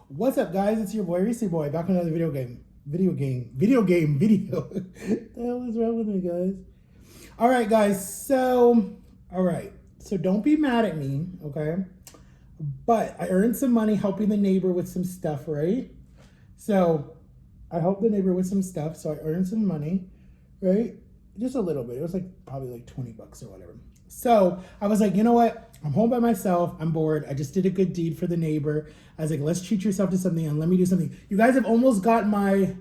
What's up, guys? It's your boy Reesie Boy back with another video. What the hell is wrong with me, guys? All right, guys. So don't be mad at me, okay? But I earned some money helping the neighbor with some stuff, right? So I helped the neighbor with some stuff, so I earned some money, right? Just a little bit. It was like probably like 20 bucks or whatever. So I was like, you know what? I'm home by myself. I'm bored. I just did a good deed for the neighbor. I was like, let's treat yourself to something and let me do something. You guys have almost got my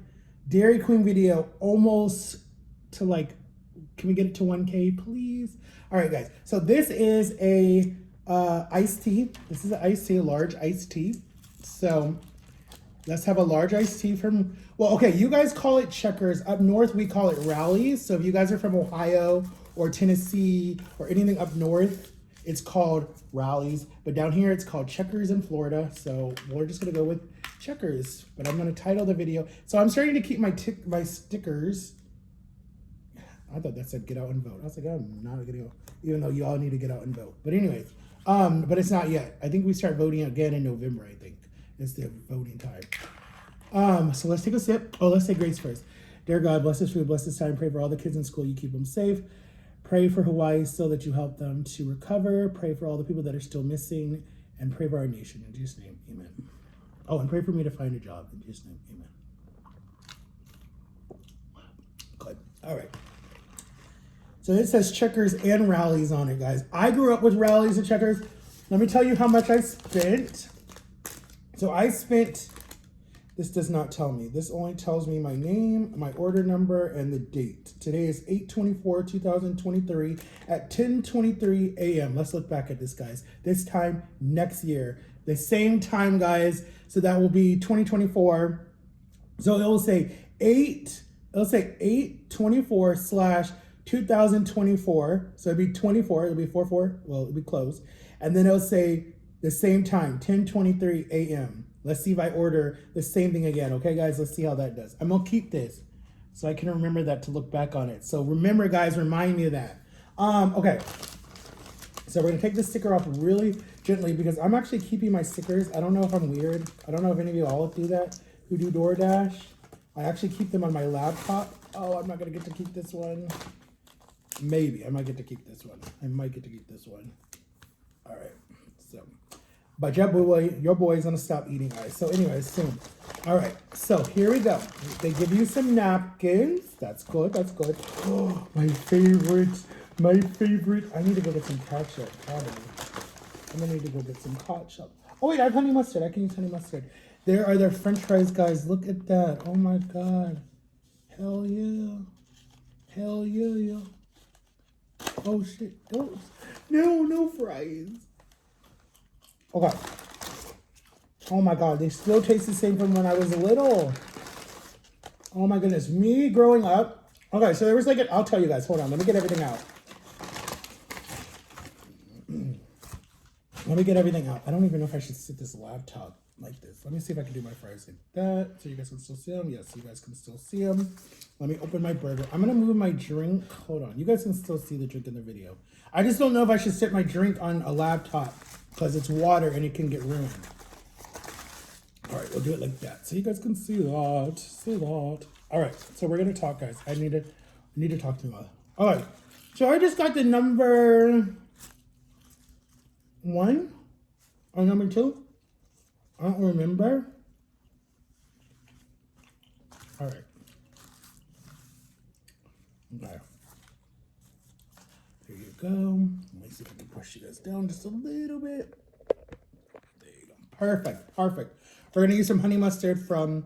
Dairy Queen video almost to like, can we get it to 1K, please? All right, guys. So this is a iced tea. This is an iced tea, a large iced tea. So let's have a large iced tea from, well, okay, you guys call it Checkers. Up north, we call it Rallies. So if you guys are from Ohio or Tennessee or anything up north, it's called Rallies. But down here, it's called Checkers in Florida. So we're just gonna go with Checkers. But I'm gonna title the video. So I'm starting to keep my stickers. I thought that said get out and vote. I was like, I'm not gonna go, even though you all need to get out and vote. But anyways, but it's not yet. I think we start voting again in November, I think. It's the voting time. So let's take a sip. Oh, let's say grace first. Dear God, bless this food, bless this time. Pray for all the kids in school. You keep them safe. Pray for Hawaii still that you help them to recover. Pray for all the people that are still missing. And pray for our nation. In Jesus' name, amen. Oh, and pray for me to find a job. In Jesus' name, amen. Good. All right. So it says Checkers and Rallies on it, guys. I grew up with Rallies and Checkers. Let me tell you how much I spent. So I spent, this does not tell me. This only tells me my name, my order number, and the date. Today is 8/24/2023 at 10:23 a.m. Let's look back at this, guys. This time next year. The same time, guys. So that will be 2024. So it will say 8/24/2024. So it'd be 24, it'll be 4/4. Well, it'll be close. And then it'll say the same time, 10:23 a.m. Let's see if I order the same thing again. Okay, guys, let's see how that does. I'm gonna keep this so I can remember that to look back on it. So remember, guys, remind me of that. Okay, so we're gonna take the sticker off really gently because I'm actually keeping my stickers. I don't know if I'm weird. I don't know if any of you all do that who do DoorDash. I actually keep them on my laptop. Oh, I'm not gonna get to keep this one. Maybe I might get to keep this one. I might get to keep this one. All right, so. But your boy's gonna stop eating ice. So anyways, soon. All right, so here we go. They give you some napkins. That's good, that's good. Oh, my favorite. I need to go get some ketchup, probably. I'm gonna need to go get some ketchup. Oh wait, I have honey mustard. I can use honey mustard. There are their french fries, guys. Look at that. Oh my God. Hell yeah. Hell yeah. Oh shit, no fries. Okay. Oh my God, they still taste the same from when I was little. Oh my goodness, me growing up. Okay, so there was like, I'll tell you guys, hold on, let me get everything out. Let me get everything out. I don't even know if I should sit this laptop like this. Let me see if I can do my fries like that so you guys can still see them. Yes, you guys can still see them. Let me open my burger. I'm gonna move my drink. Hold on, you guys can still see the drink in the video. I just don't know if I should sit my drink on a laptop because it's water and it can get ruined. All right, we'll do it like that so you guys can see that. All right, so we're gonna talk, guys. I need to talk to you. All right, so I just got the number 1 or number 2. I don't remember. All right. Okay. There you go. Let me see if I can push you guys down just a little bit. There you go. Perfect. We're gonna use some honey mustard from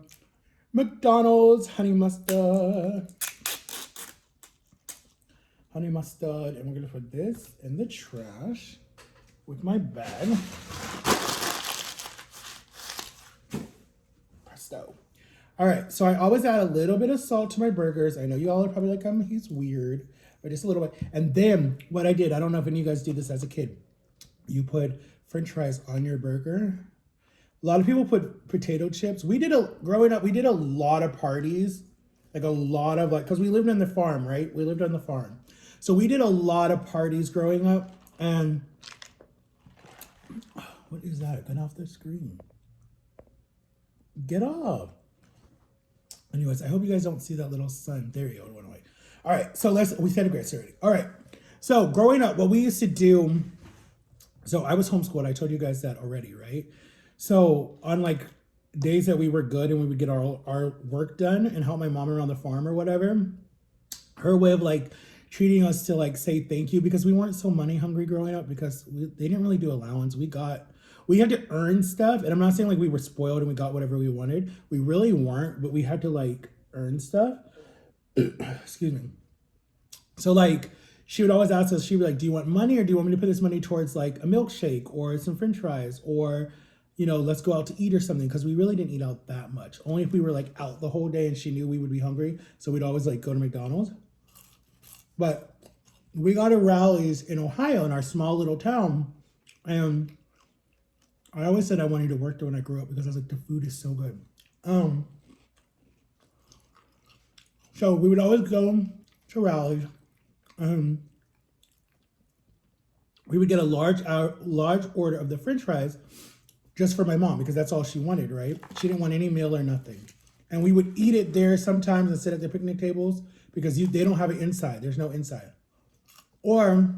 McDonald's. Honey mustard. And we're gonna put this in the trash with my bag. Presto. All right, so I always add a little bit of salt to my burgers. I know you all are probably like, he's weird, but just a little bit. And then what I did, I don't know if any of you guys did this as a kid. You put French fries on your burger. A lot of people put potato chips. Growing up, we did a lot of parties, because we lived on the farm, right? We lived on the farm. So we did a lot of parties growing up. And what is that? It got off the screen. Get off. Anyways, I hope you guys don't see that little sun. There you go. It went away. All right. So we said a grace already. All right. So growing up, what we used to do, so I was homeschooled. I told you guys that already, right? So on like days that we were good and we would get our work done and help my mom around the farm or whatever, her way of like treating us to like say thank you, because we weren't so money hungry growing up, because they didn't really do allowance. We had to earn stuff. And I'm not saying like we were spoiled and we got whatever we wanted. We really weren't, but we had to like earn stuff. Excuse me. So like she would always ask us, she'd be like, do you want money, or do you want me to put this money towards like a milkshake or some french fries, or, you know, let's go out to eat or something? Because we really didn't eat out that much. Only if we were like out the whole day and she knew we would be hungry. So we'd always like go to McDonald's. But we got to Rallies in Ohio, in our small little town. And I always said I wanted to work there when I grew up, because I was like, the food is so good. So we would always go to Rallies. We would get a large order of the french fries just for my mom, because that's all she wanted, right? She didn't want any meal or nothing. And we would eat it there sometimes and sit at the picnic tables, because they don't have it inside. There's no inside. Or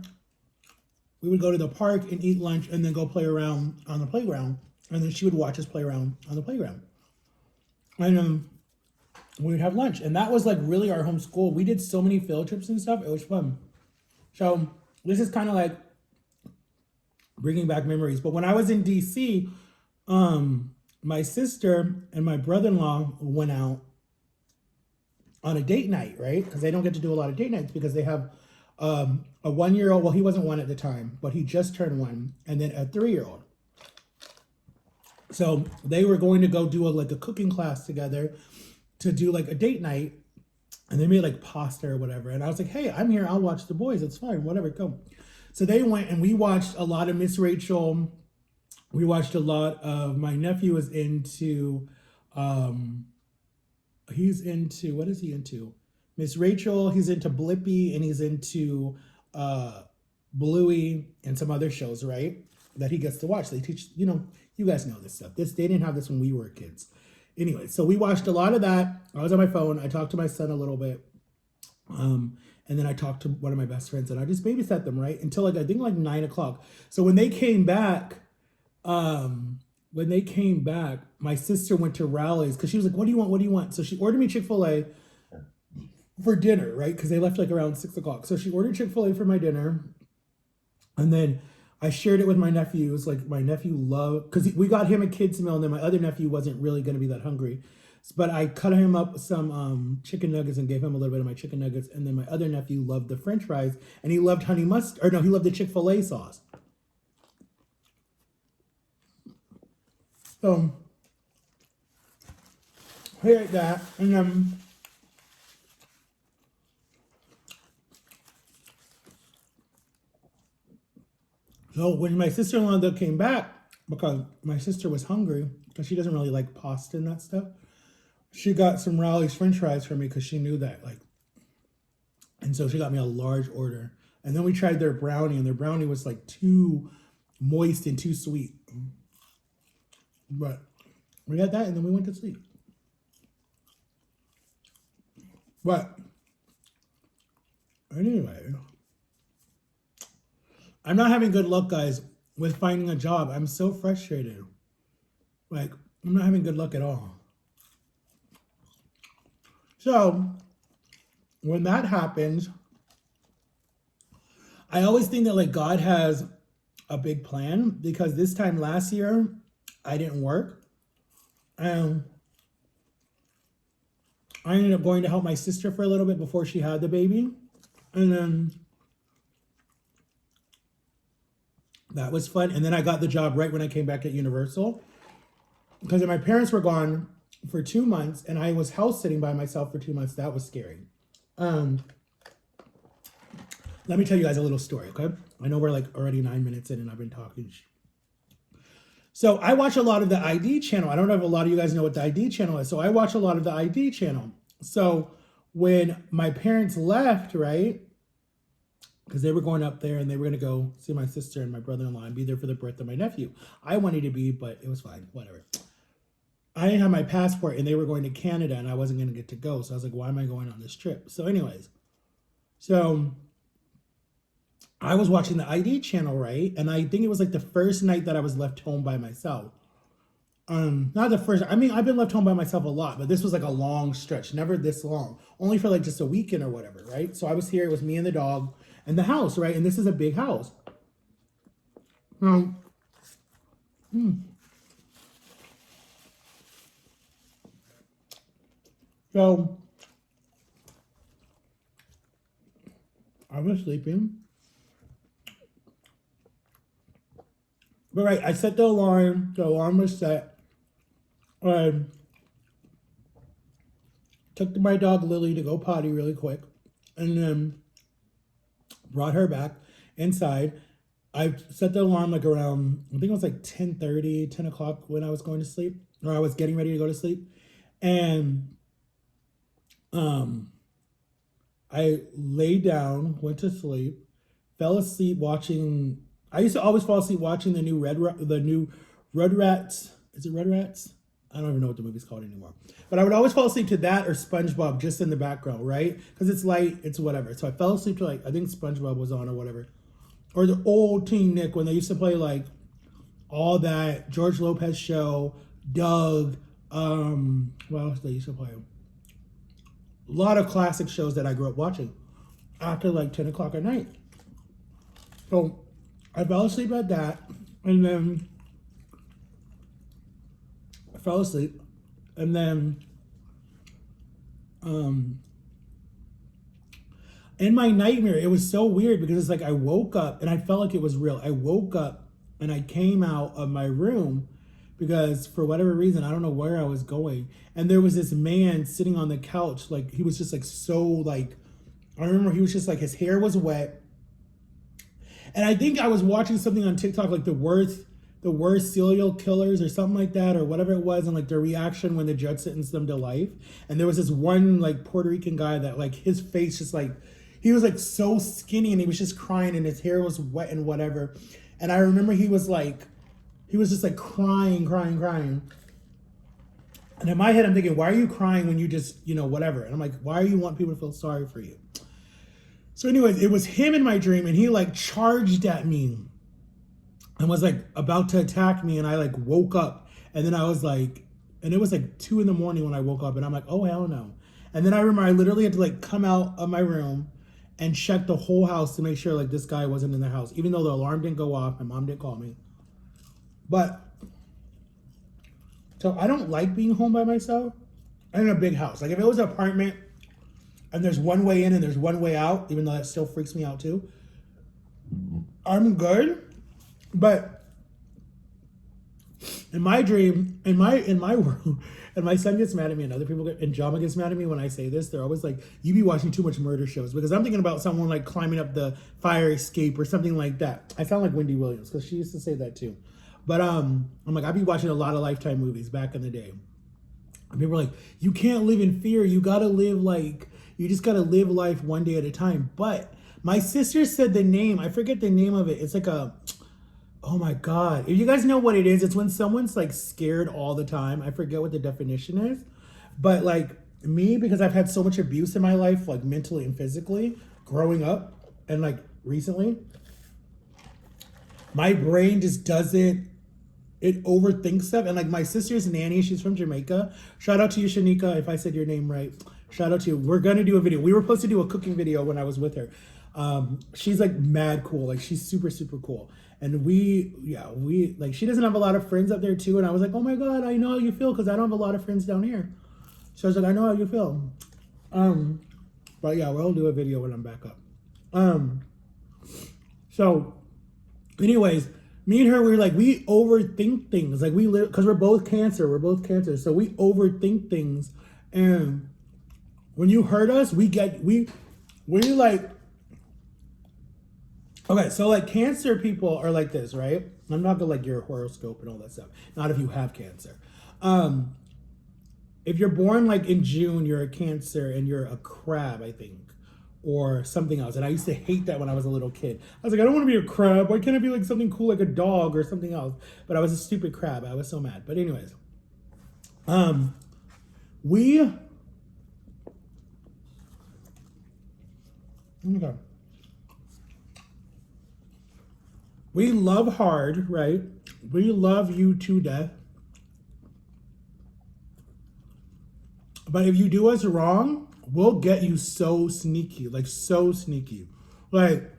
we would go to the park and eat lunch and then go play around on the playground. And then she would watch us play around on the playground. And we would have lunch. And that was like really our homeschool. We did so many field trips and stuff. It was fun. So this is kind of like bringing back memories. But when I was in DC, my sister and my brother-in-law went out on a date night, right? Because they don't get to do a lot of date nights, because they have a 1-year-old. Well, he wasn't 1 at the time, but he just turned 1, and then a 3-year-old. So they were going to go do like a cooking class together to do like a date night, and they made like pasta or whatever. And I was like, hey, I'm here. I'll watch the boys. It's fine. Whatever. Go. So they went, and we watched a lot of Miss Rachel. We watched a lot of, my nephew is into, he's into, what is he into? Miss Rachel, he's into Blippi, and he's into Bluey and some other shows, right? That he gets to watch. They teach, you know, you guys know this stuff. They didn't have this when we were kids. Anyway, so we watched a lot of that. I was on my phone. I talked to my son a little bit. And then I talked to one of my best friends, and I just babysat them, right? Until like, I think like 9 o'clock. So when they came back, my sister went to Rallies, because she was like, what do you want? What do you want? So she ordered me Chick-fil-A for dinner, right? Because they left like around 6 o'clock. So she ordered Chick-fil-A for my dinner. And then I shared it with my nephews. Like, my nephew loved, because we got him a kid's meal, and then my other nephew wasn't really going to be that hungry. But I cut him up some chicken nuggets and gave him a little bit of my chicken nuggets. And then my other nephew loved the french fries, and he loved honey mustard. Or no, he loved the Chick-fil-A sauce. So, I ate that. And then so when my sister-in-law came back, because my sister was hungry, because she doesn't really like pasta and that stuff, she got some Rally's french fries for me, because she knew that, like, and so she got me a large order. And then we tried their brownie, and their brownie was like too moist and too sweet. But we got that, and then we went to sleep. But anyway, I'm not having good luck, guys, with finding a job. I'm so frustrated. Like, I'm not having good luck at all. So, when that happens, I always think that, like, God has a big plan, because this time last year, I didn't work. And I ended up going to help my sister for a little bit before she had the baby. And then that was fun. And then I got the job right when I came back at Universal, because my parents were gone for 2 months, and I was house sitting by myself for 2 months. That was scary. Let me tell you guys a little story, okay? I know we're like already 9 minutes in, and I've been talking. So I watch a lot of the ID channel. I don't know if a lot of you guys know what the ID channel is. So I watch a lot of the ID channel. So when my parents left, right, because they were going up there and they were going to go see my sister and my brother-in-law and be there for the birth of my nephew. I wanted to be, but it was fine, whatever. I didn't have my passport and they were going to Canada and I wasn't going to get to go. So I was like, why am I going on this trip? So, anyways, so I was watching the ID channel, right? And I think it was like the first night that I was left home by myself. Not the first, I mean, I've been left home by myself a lot, but this was like a long stretch, never this long, only for like just a weekend or whatever, right? So I was here, it was me and the dog and the house, right? And this is a big house. Um, so I was sleeping. But right, I set the alarm was set. Took my dog Lily to go potty really quick, and then brought her back inside. I set the alarm like around, I think it was like 10:30, 10 o'clock when I was going to sleep, or I was getting ready to go to sleep. And I laid down, went to sleep, fell asleep watching. I used to always fall asleep watching the new Rugrats. Is it Rugrats? I don't even know what the movie's called anymore. But I would always fall asleep to that or SpongeBob just in the background, right? Because it's light, it's whatever. So I fell asleep to like, I think SpongeBob was on or whatever. Or the old Teen Nick when they used to play like all that George Lopez show, Doug, what else they used to play? A lot of classic shows that I grew up watching after like 10 o'clock at night. So I fell asleep at that, and then I fell asleep, and then in my nightmare, it was so weird because it's like I woke up and I felt like it was real. I woke up and I came out of my room because for whatever reason, I don't know where I was going. And there was this man sitting on the couch. Like he was just like so like, I remember he was just like, his hair was wet. And I think I was watching something on TikTok, like the worst serial killers or something like that, or whatever it was, and like their reaction when the judge sentenced them to life. And there was this one like Puerto Rican guy that like his face just like, he was like so skinny and he was just crying and his hair was wet and whatever. And I remember he was just like crying. And in my head, I'm thinking, why are you crying when you just, whatever? And I'm like, why do you want people to feel sorry for you? So anyways, it was him in my dream and he like charged at me and was like about to attack me. And I like woke up and then I was like, and it was like 2 a.m. when I woke up and I'm like, oh, hell no. And then I remember I literally had to like come out of my room and check the whole house to make sure like this guy wasn't in the house, even though the alarm didn't go off. My mom didn't call me. But so I don't like being home by myself. I'm in a big house. Like if it was an apartment and there's one way in and there's one way out, even though that still freaks me out too, I'm good. But in my dream, in my world, and my son gets mad at me and other people and Jama gets mad at me when I say this, they're always like, you be watching too much murder shows, because I'm thinking about someone like climbing up the fire escape or something like that. I sound like Wendy Williams because she used to say that too. But I'm like, I be watching a lot of Lifetime movies back in the day. And people are like, you can't live in fear. You gotta live like, you just gotta live life one day at a time. But my sister said the name, I forget the name of it. It's like oh my God. If you guys know what it is, it's when someone's like scared all the time. I forget what the definition is. But like me, because I've had so much abuse in my life, like mentally and physically, growing up and like recently, my brain just doesn't, it overthinks stuff. And like my sister's nanny, she's from Jamaica. Shout out to you, Shanika, if I said your name right. Shout out to you. We're gonna do a video. We were supposed to do a cooking video when I was with her. She's like mad cool. Like she's super, super cool. And we like, she doesn't have a lot of friends up there too. And I was like, oh my God, I know how you feel because I don't have a lot of friends down here. So I was like, I know how you feel. But yeah, we'll do a video when I'm back up. So anyways, me and her, we were like, we overthink things. Like we live, because we're both cancer. So we overthink things. And when you hurt us, we like, okay, so like cancer people are like this, right? I'm not gonna like your horoscope and all that stuff. Not if you have cancer. If you're born like in June, you're a Cancer and you're a crab, I think, or something else. And I used to hate that when I was a little kid. I was like, I don't want to be a crab. Why can't I be like something cool like a dog or something else? But I was a stupid crab. I was so mad. But anyways, We, oh my God. We love hard, right? We love you to death. But if you do us wrong, we'll get you so sneaky, like so sneaky. Like,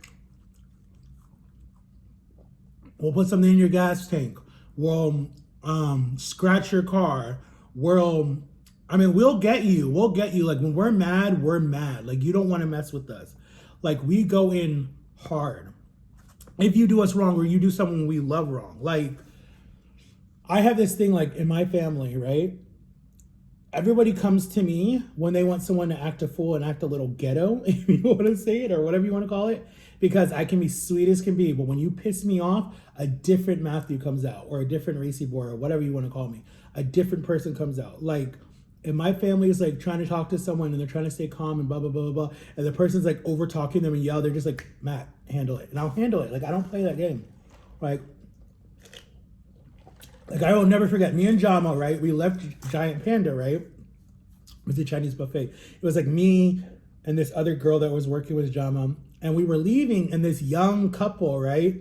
we'll put something in your gas tank. We'll scratch your car. We'll get you. We'll get you. Like, when we're mad, we're mad. Like, you don't want to mess with us. Like, we go in hard. If you do us wrong or you do someone we love wrong. Like, I have this thing, like, in my family, right? Everybody comes to me when they want someone to act a fool and act a little ghetto, if you want to say it, or whatever you want to call it, because I can be sweet as can be. But when you piss me off, a different Matthew comes out, or a different Reesie Boy, or whatever you want to call me. A different person comes out. Like, if my family is like trying to talk to someone and they're trying to stay calm and blah, blah, blah, blah, blah, and the person's like over talking them and yell, they're just like, Matt, handle it. And I'll handle it. Like, I don't play that game. Like I will never forget, me and Jama, right? We left Giant Panda, right? With the Chinese buffet. It was like me and this other girl that was working with Jama. And we were leaving, and this young couple, right?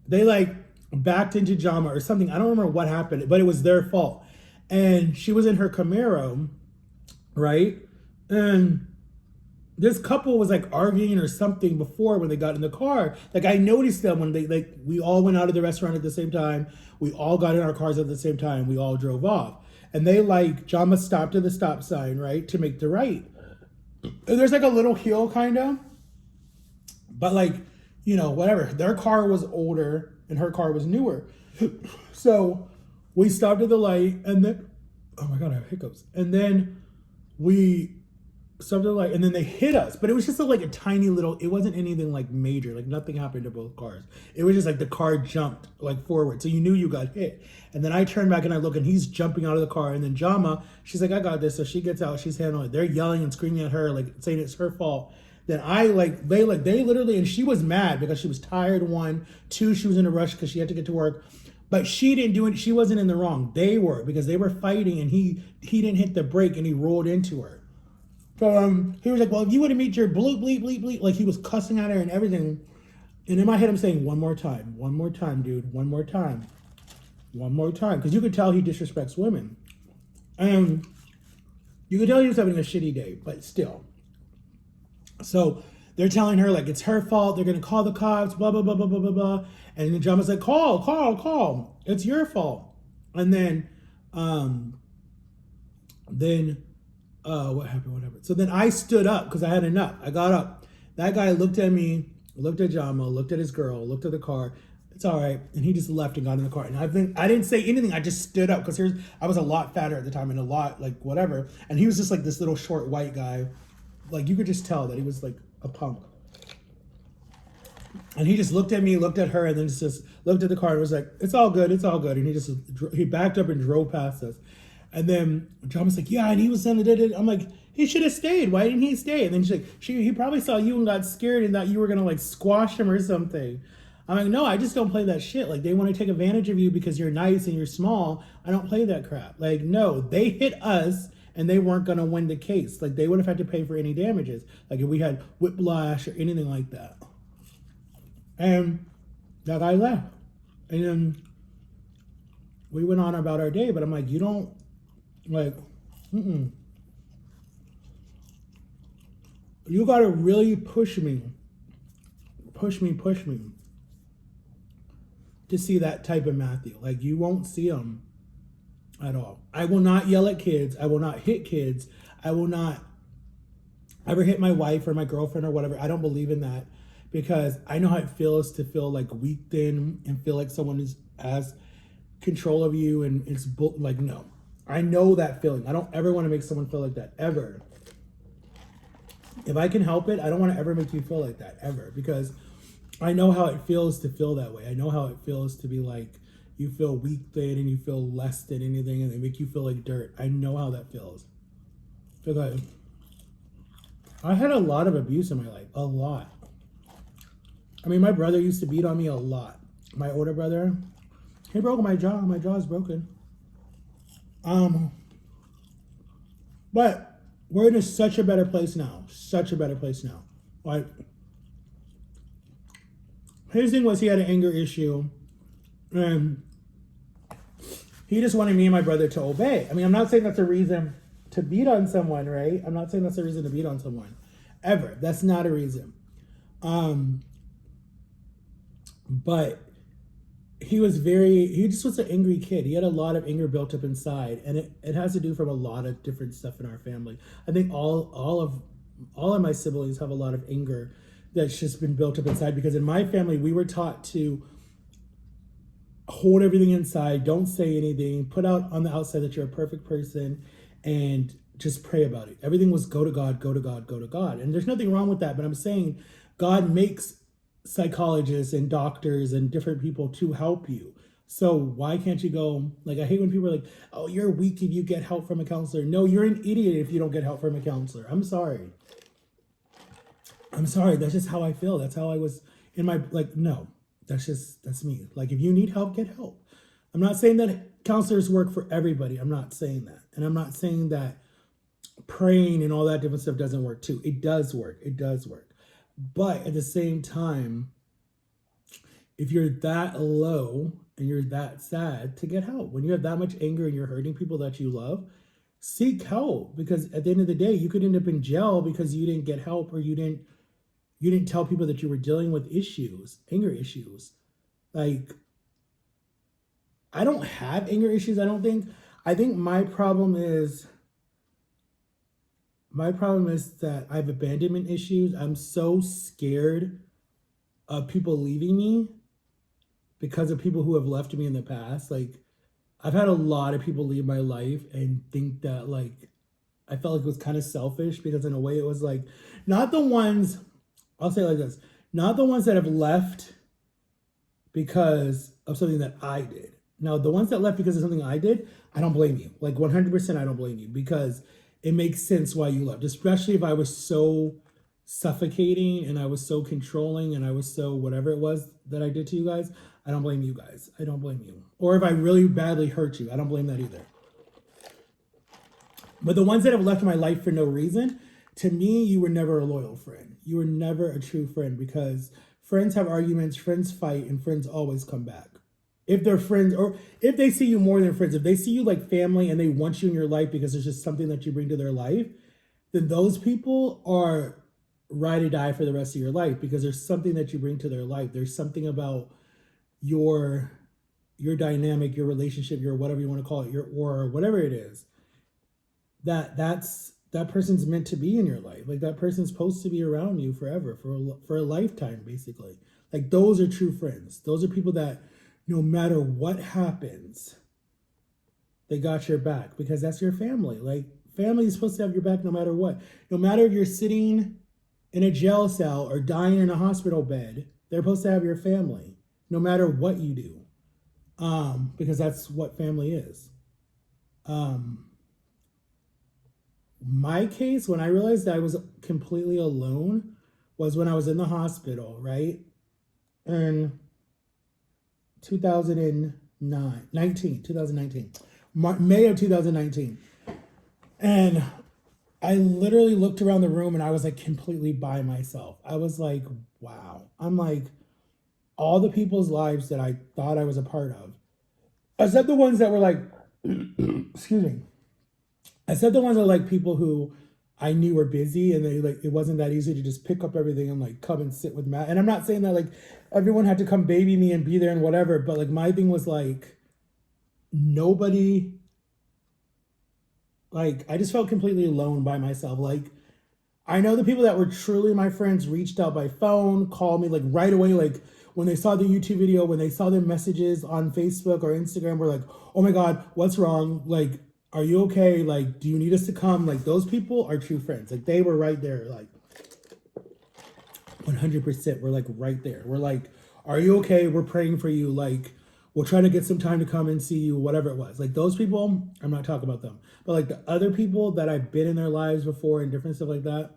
They like backed into Jama or something. I don't remember what happened, but it was their fault. And she was in her Camaro, right? And this couple was like arguing or something before when they got in the car. Like I noticed them when we all went out of the restaurant at the same time. We all got in our cars at the same time. We all drove off. And they Jama stopped at the stop sign, right? To make the right. And there's like a little hill kind of. But whatever. Their car was older and her car was newer. So we stopped at the light and then, oh my God, I have hiccups. And then we something like, and then they hit us, but it was just like a tiny little, it wasn't anything like major, like nothing happened to both cars. It was just like the car jumped like forward. So you knew you got hit. And then I turn back and I look and he's jumping out of the car. And then Jama, she's like, I got this. So she gets out, she's handling it. They're yelling and screaming at her, like saying it's her fault. Then they literally, and she was mad because she was tired, 1, 2, she was in a rush because she had to get to work. But she didn't do it. She wasn't in the wrong. They were, because they were fighting and he didn't hit the brake and he rolled into her. So he was like, well, if you would have meet your bleep, bleep, bleep, bleep. Like he was cussing at her and everything. And in my head, I'm saying, one more time, dude, one more time. Because you could tell he disrespects women. And you could tell he was having a shitty day, but still. So they're telling her, like, it's her fault. They're going to call the cops, blah, blah, blah, blah, blah, blah, blah. And then Jama's like, call. It's your fault. And then, what happened? So then I stood up because I had enough. I got up. That guy looked at me, looked at Jama, looked at his girl, looked at the car. It's all right. And he just left and got in the car. And I didn't say anything. I just stood up because I was a lot fatter at the time and a lot like whatever. And he was just like this little short white guy. Like you could just tell that he was like a punk. And he just looked at me, looked at her, and then just looked at the car and was like, it's all good. And he backed up and drove past us. And then John was like, yeah, and he was saying it. I'm like, he should have stayed. Why didn't he stay? And then she's like, he probably saw you and got scared and thought you were going to like squash him or something. I'm like, no, I just don't play that shit. Like they want to take advantage of you because you're nice and you're small. I don't play that crap. Like, no, they hit us and they weren't going to win the case. Like they would have had to pay for any damages. Like if we had whiplash or anything like that. And that guy left. And then we went on about our day, but I'm like, you don't, like, You gotta really push me to see that type of Matthew. Like, you won't see him at all. I will not yell at kids. I will not hit kids. I will not ever hit my wife or my girlfriend or whatever. I don't believe in that because I know how it feels to feel like weak in and feel like someone has control of you and it's like, no. I know that feeling. I don't ever want to make someone feel like that, ever. If I can help it, I don't want to ever make you feel like that, ever. Because I know how it feels to feel that way. I know how it feels to be like, you feel weak thin and you feel less than anything and they make you feel like dirt. I know how that feels. Because I had a lot of abuse in my life. A lot. I mean, my brother used to beat on me a lot. My older brother. He broke my jaw. My jaw is broken. Um, but we're in such a better place now. Such a better place now. Like, his thing was he had an anger issue, and he just wanted me and my brother to obey. I mean, I'm not saying that's a reason to beat on someone, right? I'm not saying that's a reason to beat on someone. Ever. That's not a reason. But he just was an angry kid. He had a lot of anger built up inside, and it has to do from a lot of different stuff in our family. I think all of my siblings have a lot of anger that's just been built up inside, because in my family we were taught to hold everything inside, don't say anything, put out on the outside that you're a perfect person, and just pray about it. Everything was go to God, go to God, go to God. And there's nothing wrong with that, but I'm saying God makes psychologists and doctors and different people to help you. So why can't you go, like, I hate when people are like, oh, you're weak if you get help from a counselor. No, you're an idiot if you don't get help from a counselor. I'm sorry. That's just how I feel. That's how I was in my, like, no, that's me. Like, if you need help, get help. I'm not saying that counselors work for everybody. I'm not saying that. And I'm not saying that praying and all that different stuff doesn't work too. It does work. It does work. But at the same time, if you're that low and you're that sad, to get help. When you have that much anger and you're hurting people that you love, seek help. Because at the end of the day, you could end up in jail because you didn't get help, or you didn't tell people that you were dealing with issues, anger issues. Like, I don't have anger issues, I don't think. I think my problem is that I have abandonment issues. I'm so scared of people leaving me because of people who have left me in the past. Like, I've had a lot of people leave my life and think that, like, I felt like it was kind of selfish, because in a way it was like, not the ones, I'll say it like this, not the ones that have left because of something that I did. Now, the ones that left because of something I did, I don't blame you. Like, 100% I don't blame you, because it makes sense why you left, especially if I was so suffocating and I was so controlling and I was so whatever it was that I did to you guys. I don't blame you guys. I don't blame you. Or if I really badly hurt you, I don't blame that either. But the ones that have left my life for no reason, to me, you were never a loyal friend. You were never a true friend, because friends have arguments, friends fight, and friends always come back. If they're friends, or if they see you more than friends, if they see you like family and they want you in your life because it's just something that you bring to their life, then those people are ride or die for the rest of your life, because there's something that you bring to their life. There's something about your dynamic, your relationship, your whatever you want to call it, your aura, whatever it is, that person's meant to be in your life. Like, that person's supposed to be around you forever, for a lifetime, basically. Like, those are true friends. Those are people that, no matter what happens, they got your back, because that's your family. Like, family is supposed to have your back no matter what. No matter if you're sitting in a jail cell or dying in a hospital bed, they're supposed to have your family, no matter what you do, because that's what family is. My case, when I realized that I was completely alone, was when I was in the hospital, right? And 2019, May of 2019. And I literally looked around the room and I was like completely by myself. I was like, wow. I'm like, all the people's lives that I thought I was a part of, except the ones that were like, excuse me. Except the ones that were like people who I knew were busy, and they like, it wasn't that easy to just pick up everything and like come and sit with Matt. And I'm not saying that like everyone had to come baby me and be there and whatever, but like my thing was like, nobody, like, I just felt completely alone by myself. Like, I know the people that were truly my friends reached out by phone, called me like right away, like when they saw the YouTube video, when they saw the messages on Facebook or Instagram, were like, oh my God, what's wrong? Like, are you okay? Like, do you need us to come? Like, those people are true friends. Like, they were right there. Like, 100%. We're like right there. We're like, are you okay? We're praying for you. Like, we'll try to get some time to come and see you, whatever it was. Like, those people, I'm not talking about them. But like the other people that I've been in their lives before and different stuff like that.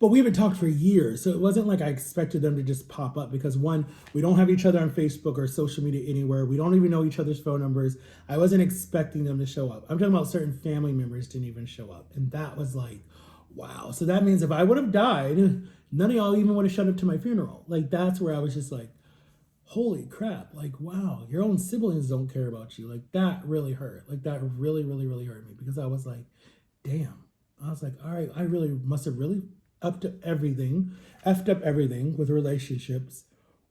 but we haven't talked for years. So it wasn't like I expected them to just pop up because one, we don't have each other on Facebook or social media anywhere. We don't even know each other's phone numbers. I wasn't expecting them to show up. I'm talking about certain family members didn't even show up. And that was like, wow. So that means if I would have died, none of y'all even would have showed up to my funeral. Like, that's where I was just like, holy crap. Like, wow, your own siblings don't care about you. Like, that really hurt. Like, that really, really, really hurt me because I was like, damn. I was like, all right, I really must have really effed up everything with relationships,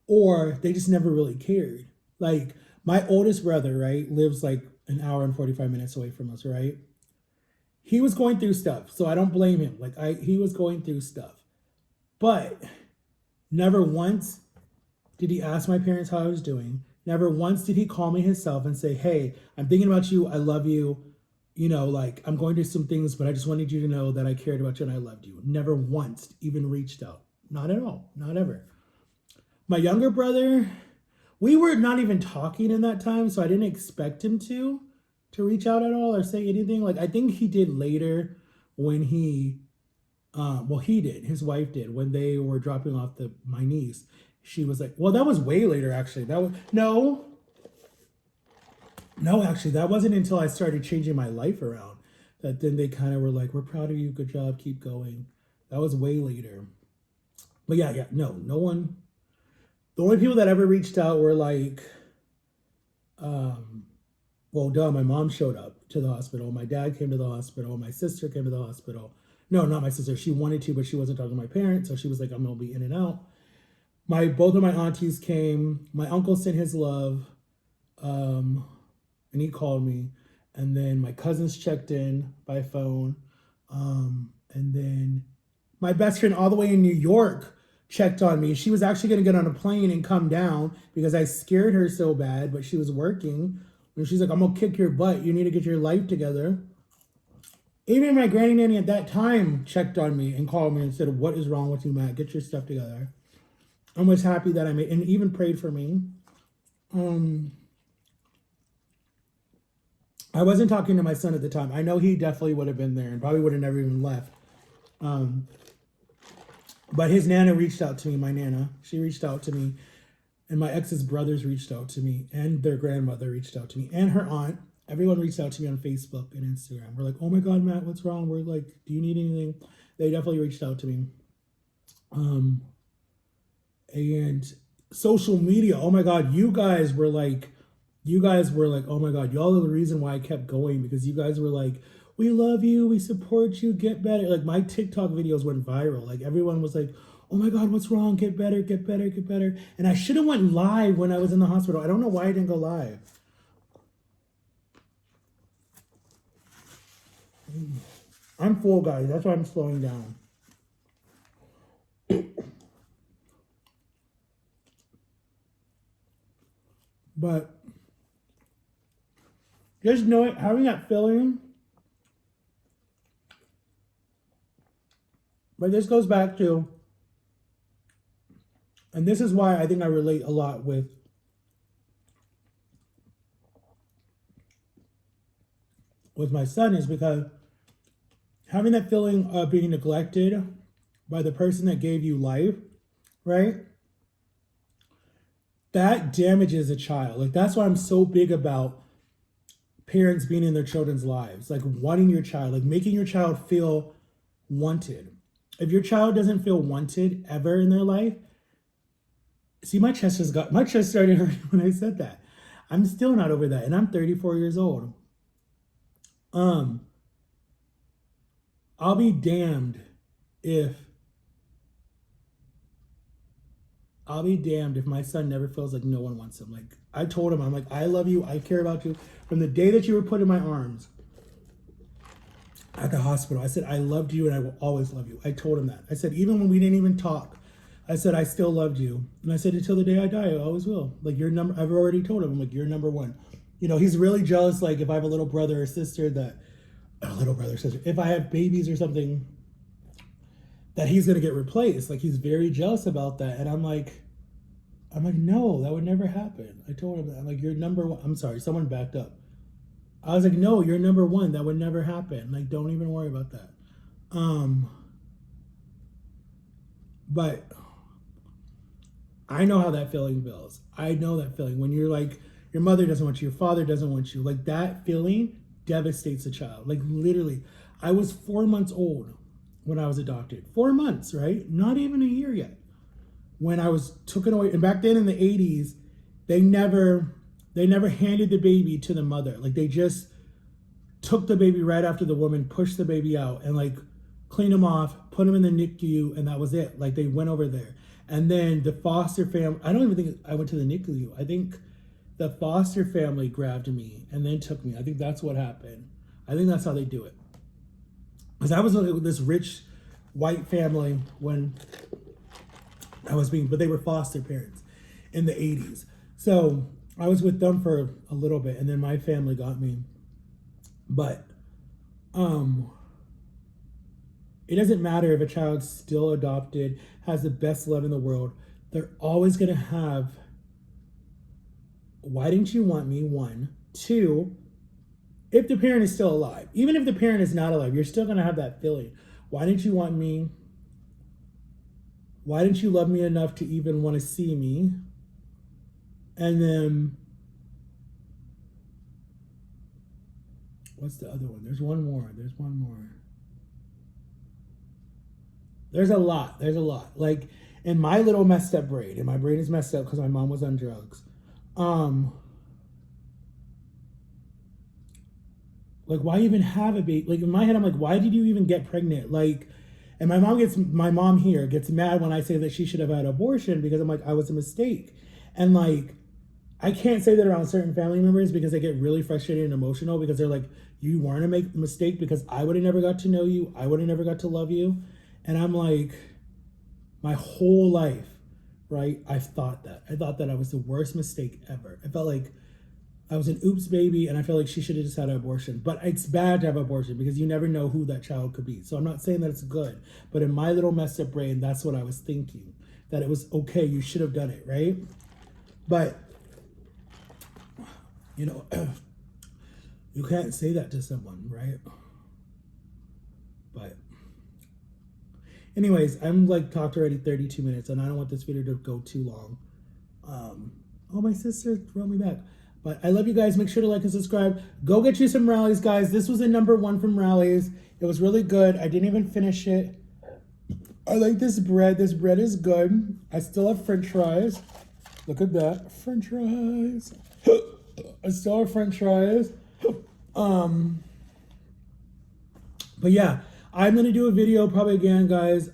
or they just never really cared. Like, my oldest brother, right, lives like an hour and 45 minutes away from us, right? He was going through stuff, so I don't blame him. Like, he was going through stuff. But never once did he ask my parents how I was doing. Never once did he call me himself and say, hey, I'm thinking about you. I love you. You know, like, I'm going through some things, but I just wanted you to know that I cared about you and I loved you. Never once even reached out. Not at all. Not ever. My younger brother, we were not even talking in that time, so I didn't expect him to reach out at all or say anything. Like, I think he did later when he did. His wife did. When they were dropping off my niece, she was like, well, that was way later, actually. Actually, that wasn't until I started changing my life around that then they kind of were like, we're proud of you. Good job. Keep going. That was way later. But no one. The only people that ever reached out were like, my mom showed up to the hospital. My dad came to the hospital. My sister came to the hospital. No, not my sister. She wanted to, but she wasn't talking to my parents. So she was like, I'm going to be in and out. Both of my aunties came. My uncle sent his love. And he called me. And then my cousins checked in by phone. And then my best friend all the way in New York checked on me. She was actually going to get on a plane and come down because I scared her so bad, but she was working. And she's like, I'm going to kick your butt. You need to get your life together. Even my granny nanny at that time checked on me and called me and said, what is wrong with you, Matt? Get your stuff together. I was happy that I made, and even prayed for me. I wasn't talking to my son at the time. I know he definitely would have been there and probably would have never even left. But his Nana reached out to me, my Nana. She reached out to me. And my ex's brothers reached out to me. And their grandmother reached out to me. And her aunt. Everyone reached out to me on Facebook and Instagram. We're like, oh my God, Matt, what's wrong? We're like, do you need anything? They definitely reached out to me. And social media, oh my God, you guys were like, oh my God, y'all are the reason why I kept going, because you guys were like, we love you, we support you, get better. Like, my TikTok videos went viral. Like, everyone was like, oh my God, what's wrong? Get better, get better, get better. And I should have went live when I was in the hospital. I don't know why I didn't go live. I'm full, guys. That's why I'm slowing down. But just knowing, having that feeling, but this goes back to, and this is why I think I relate a lot with my son, is because having that feeling of being neglected by the person that gave you life, right? That damages a child. Like, that's why I'm so big about parents being in their children's lives, like wanting your child, like making your child feel wanted. If your child doesn't feel wanted ever in their life, see, my chest started hurting when I said that. I'm still not over that, and I'm 34 years old. I'll be damned if my son never feels like no one wants him. Like, I told him, I'm like, I love you. I care about you. From the day that you were put in my arms at the hospital, I said, I loved you and I will always love you. I told him that. I said, even when we didn't even talk, I said, I still loved you. And I said, until the day I die, I always will. Like, I've already told him, I'm like, you're number one. You know, he's really jealous. Like, if I have a little brother or sister if I have babies or something, that he's going to get replaced. Like, he's very jealous about that. And I'm like, no, that would never happen. I told him that. I'm like, you're number one. I'm sorry, someone backed up. I was like, no, you're number one. That would never happen. Like, don't even worry about that. But I know how that feeling feels. I know that feeling when you're like, your mother doesn't want you, your father doesn't want you. Like that feeling devastates a child. Like literally, I was 4 months old when I was adopted. 4 months, right? Not even a year yet. When I was taken away, and back then in the 80s, they never handed the baby to the mother. Like they just took the baby right after the woman pushed the baby out and like cleaned him off, put him in the NICU, and that was it. Like they went over there. And then the foster family, I don't even think I went to the NICU. I think the foster family grabbed me and then took me. I think that's what happened. I think that's how they do it. Because I was with this rich white family when I was but they were foster parents in the 80s. So I was with them for a little bit and then my family got me. But it doesn't matter if a child's still adopted, has the best love in the world. They're always going to have, why didn't you want me? 1. 2, if the parent is still alive. Even if the parent is not alive, you're still going to have that feeling. Why didn't you want me? Why didn't you love me enough to even want to see me? And then, what's the other one? There's one more. There's a lot. Like in my little messed up brain, and my brain is messed up because my mom was on drugs. Like why even have a baby? Like in my head, I'm like, why did you even get pregnant? Like, and my mom here gets mad when I say that she should have had an abortion because I'm like, I was a mistake. And like, I can't say that around certain family members because they get really frustrated and emotional because they're like, you weren't a mistake because I would have never got to know you. I would have never got to love you. And I'm like, my whole life, right? I thought that I was the worst mistake ever. I felt like I was an oops baby and I feel like she should have just had an abortion. But it's bad to have an abortion because you never know who that child could be. So I'm not saying that it's good, but in my little messed up brain, that's what I was thinking, that it was okay. You should have done it, right? But, you know, you can't say that to someone, right? But anyways, I'm like talked already 32 minutes and I don't want this video to go too long. Oh, my sister wrote me back. But I love you guys. Make sure to like and subscribe. Go get you some Rallies, guys. This was a #1 from Rallies. It was really good. I didn't even finish it. I like this bread. This bread is good. I still have French fries. Look at that. French fries. I still have French fries. But yeah, I'm going to do a video probably again, guys.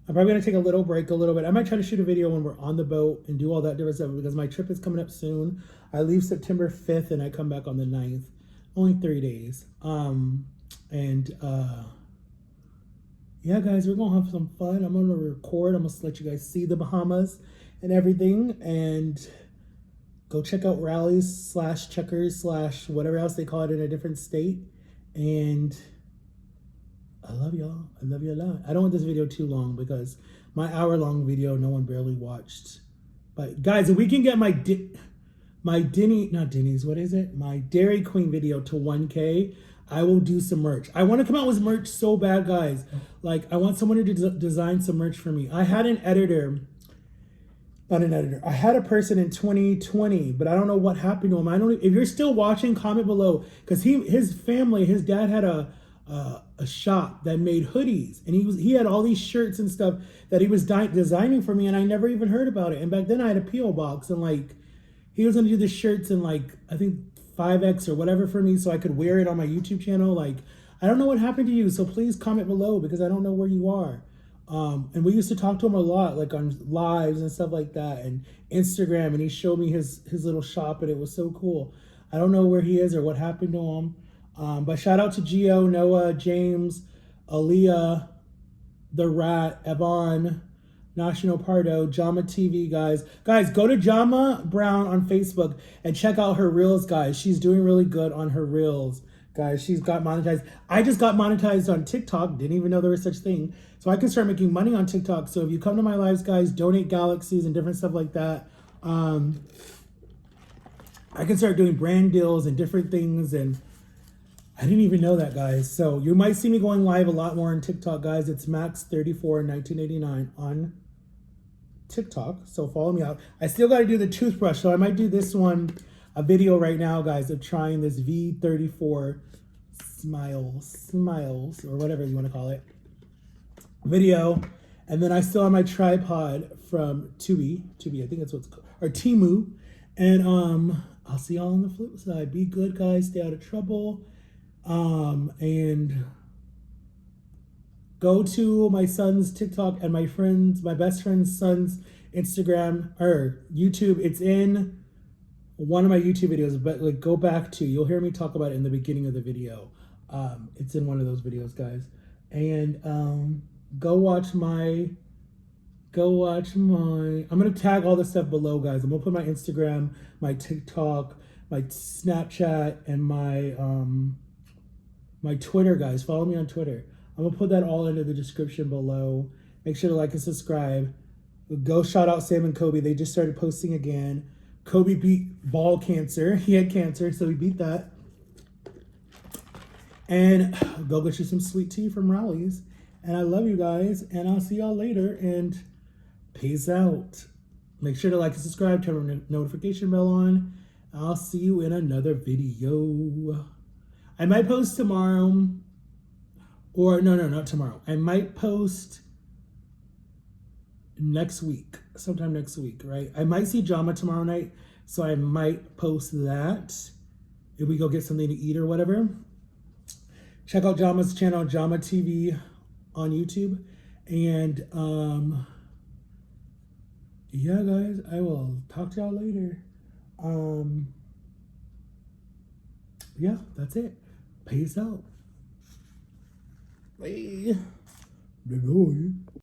I'm probably going to take a little break a little bit. I might try to shoot a video when we're on the boat and do all that different stuff because my trip is coming up soon. I leave September 5th and I come back on the 9th. Only 3 days. Yeah, guys, we're going to have some fun. I'm going to record. I'm going to let you guys see the Bahamas and everything. And go check out Rallies / Checkers / whatever else they call it in a different state. And I love y'all. I love you a lot. I don't want this video too long because my hour-long video, no one barely watched. But guys, if we can get my Dairy Queen video to 1K, I will do some merch. I want to come out with merch so bad, guys. Like, I want someone to design some merch for me. I had an editor. Not an editor. I had a person in 2020, but I don't know what happened to him. If you're still watching, comment below. Because his dad had a shop that made hoodies, and he had all these shirts and stuff that he was designing for me, and I never even heard about it. And back then I had a PO box, and like he was gonna do the shirts in like I think 5X or whatever for me, so I could wear it on my YouTube channel. Like, I don't know what happened to you, so please comment below because I don't know where you are. And we used to talk to him a lot, like on lives and stuff like that, and Instagram, and he showed me his little shop, and it was so cool. I don't know where he is or what happened to him. But shout out to Gio, Noah, James, Aaliyah, The Rat, Evan, National Pardo, Jama TV, guys. Guys, go to Jama Brown on Facebook and check out her reels, guys. She's doing really good on her reels, guys. She's got monetized. I just got monetized on TikTok. Didn't even know there was such thing. So I can start making money on TikTok. So if you come to my lives, guys, donate galaxies and different stuff like that. I can start doing brand deals and different things, and I I didn't even know that, guys. So you might see me going live a lot more on TikTok, guys. It's Max341989 on TikTok. So follow me out. I still got to do the toothbrush. So I might do this one, a video right now, guys, of trying this V34 smiles, or whatever you want to call it, video. And then I still have my tripod from Tubi, I think that's what it's called, or Timu. And I'll see y'all on the flip side. Be good, guys. Stay out of trouble. And go to my son's TikTok and my best friend's son's Instagram or YouTube. It's in one of my YouTube videos, but like go back to, you'll hear me talk about it in the beginning of the video. It's in one of those videos, guys. And go watch my, I'm going to tag all the stuff below, guys. I'm going to put my Instagram, my TikTok, my Snapchat, and my Twitter, guys. Follow me on Twitter. I'm going to put that all into the description below. Make sure to like and subscribe. Go shout out Sam and Kobe. They just started posting again. Kobe beat ball cancer. He had cancer, so he beat that. And go get you some sweet tea from Rally's. And I love you guys. And I'll see y'all later. And peace out. Make sure to like and subscribe. Turn the notification bell on. I'll see you in another video. I might post tomorrow. Or no, not tomorrow. I might post next week. Sometime next week, right? I might see Jama tomorrow night. So I might post that. If we go get something to eat or whatever. Check out Jama's channel, Jama TV on YouTube. And yeah, guys, I will talk to y'all later. Yeah, that's it. Peace out. Bye. Bye.